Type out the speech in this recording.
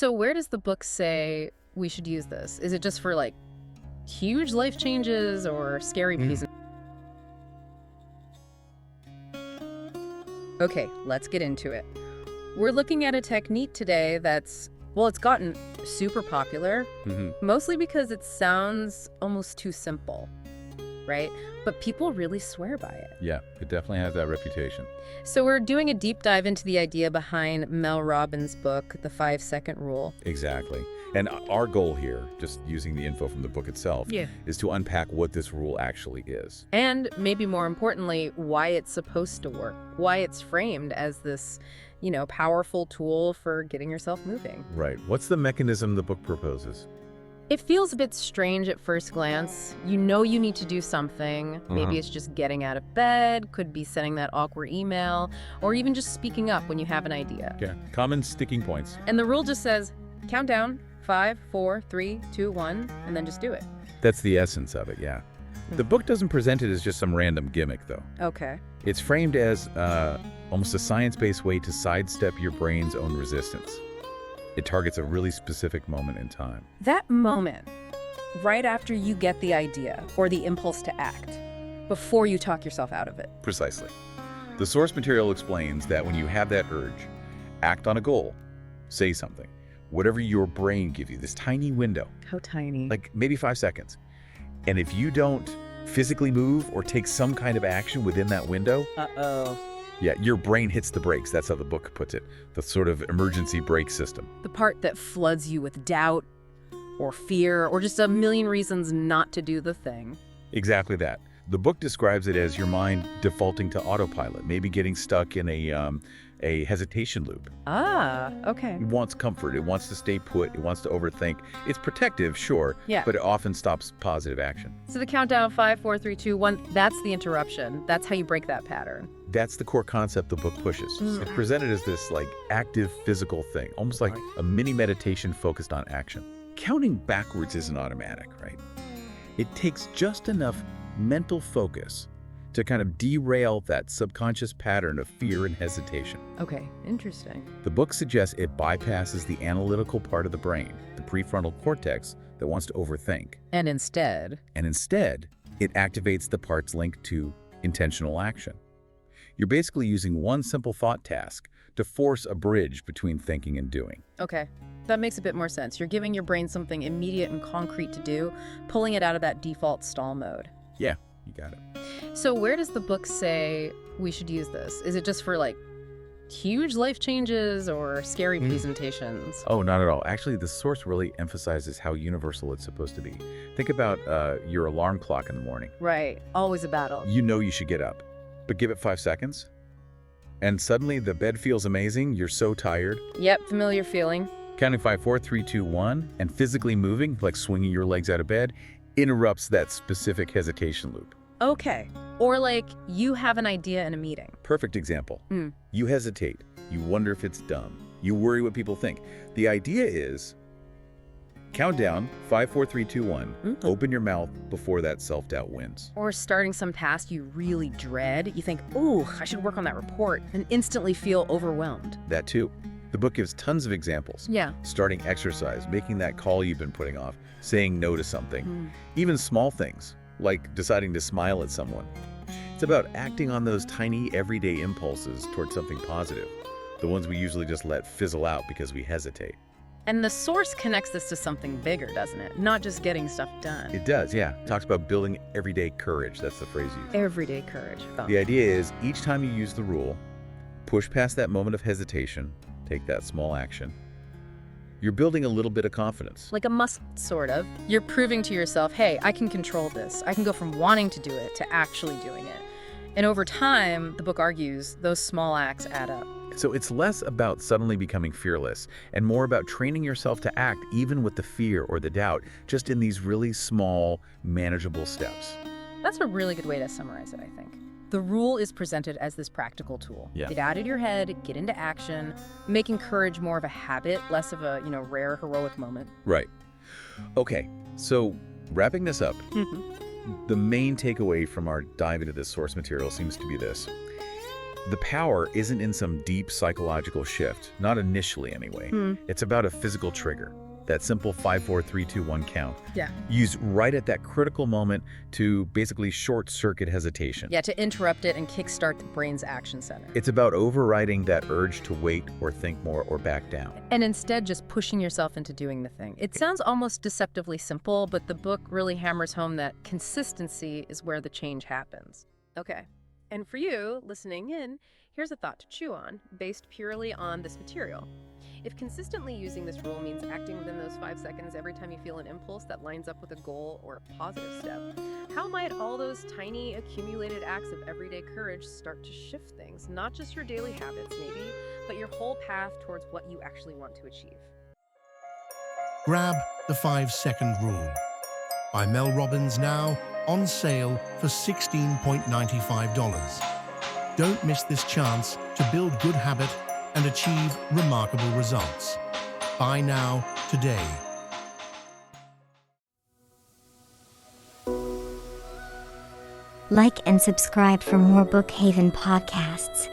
So where does the book say we should use this? Is it just for like huge life changes or scary pieces? Okay, let's get into it. We're looking at a technique today that's, well, it's gotten super popular, mostly because it sounds almost too simple, right? But people really swear by it. Yeah, it definitely has that reputation. So we're doing a deep dive into the idea behind Mel Robbins' book, The 5-Second Rule. Exactly. And our goal here, just using the info from the book itself, is to unpack what this rule actually is. And maybe more importantly, why it's supposed to work, why it's framed as this, powerful tool for getting yourself moving. Right. What's the mechanism the book proposes? It feels a bit strange at first glance. You know you need to do something. Maybe it's just getting out of bed, could be sending that awkward email, or even just speaking up when you have an idea. Yeah, common sticking points. And the rule just says, count down, 5, 4, 3, 2, 1, and then just do it. That's the essence of it, yeah. The book doesn't present it as just some random gimmick, though. Okay. It's framed as almost a science-based way to sidestep your brain's own resistance. It targets a really specific moment in time. That moment, right after you get the idea or the impulse to act, before you talk yourself out of it. Precisely. The source material explains that when you have that urge, act on a goal, say something, whatever your brain gives you, this tiny window. How tiny? Like maybe 5 seconds. And if you don't physically move or take some kind of action within that window, yeah, your brain hits the brakes. That's how the book puts it. The sort of emergency brake system. The part that floods you with doubt or fear or just a million reasons not to do the thing. Exactly that. The book describes it as your mind defaulting to autopilot, maybe getting stuck in a hesitation loop. Ah, okay. It wants comfort. It wants to stay put. It wants to overthink. It's protective, sure, but it often stops positive action. So the countdown, 5, 4, 3, 2, 1, that's the interruption. That's how you break that pattern. That's the core concept the book pushes. It's presented as this active physical thing, almost like a mini meditation focused on action. Counting backwards isn't automatic, right? It takes just enough mental focus to kind of derail that subconscious pattern of fear and hesitation. Okay, interesting. The book suggests it bypasses the analytical part of the brain, the prefrontal cortex that wants to overthink. And instead, it activates the parts linked to intentional action. You're basically using one simple thought task to force a bridge between thinking and doing. Okay, that makes a bit more sense. You're giving your brain something immediate and concrete to do, pulling it out of that default stall mode. Yeah, you got it. So where does the book say we should use this? Is it just for huge life changes or scary presentations? Oh, not at all. Actually, the source really emphasizes how universal it's supposed to be. Think about your alarm clock in the morning. Right, always a battle. You know you should get up, but give it 5 seconds, and suddenly the bed feels amazing. You're so tired. Yep, familiar feeling. Counting 5, 4, 3, 2, 1, and physically moving, like swinging your legs out of bed, interrupts that specific hesitation loop. Okay. Or you have an idea in a meeting. Perfect example. You hesitate. You wonder if it's dumb. You worry what people think. The idea is count down, 5, 4, 3, 2, 1. Open your mouth before that self-doubt wins. Or starting some task you really dread. You think, ooh, I should work on that report, and instantly feel overwhelmed. That too. The book gives tons of examples. Yeah. Starting exercise, making that call you've been putting off, saying no to something. Even small things, like deciding to smile at someone. It's about acting on those tiny everyday impulses towards something positive, the ones we usually just let fizzle out because we hesitate. And the source connects this to something bigger, doesn't it? Not just getting stuff done. It does, yeah. It talks about building everyday courage. That's the phrase used. Everyday courage. The idea is each time you use the rule, push past that moment of hesitation, take that small action. You're building a little bit of confidence. Like a muscle, sort of. You're proving to yourself, hey, I can control this. I can go from wanting to do it to actually doing it. And over time, the book argues, those small acts add up. So it's less about suddenly becoming fearless and more about training yourself to act even with the fear or the doubt, just in these really small, manageable steps. That's a really good way to summarize it, I think. The rule is presented as this practical tool. Yeah. Get out of your head, get into action, making courage more of a habit, less of a, rare heroic moment. Right. Okay, so wrapping this up, the main takeaway from our dive into this source material seems to be this. The power isn't in some deep psychological shift, not initially anyway. It's about a physical trigger, that simple 5, 4, 3, 2, 1 count. Yeah. Used right at that critical moment to basically short-circuit hesitation. Yeah, to interrupt it and kickstart the brain's action center. It's about overriding that urge to wait or think more or back down. And instead just pushing yourself into doing the thing. It sounds almost deceptively simple, but the book really hammers home that consistency is where the change happens. Okay. And for you, listening in, here's a thought to chew on, based purely on this material. If consistently using this rule means acting within those 5 seconds every time you feel an impulse that lines up with a goal or a positive step, how might all those tiny accumulated acts of everyday courage start to shift things? Not just your daily habits, maybe, but your whole path towards what you actually want to achieve. Grab the 5-Second Rule by Mel Robbins, now on sale for $16.95. Don't miss this chance to build good habit and achieve remarkable results. Buy now, today. Like and subscribe for more Bookhaven podcasts.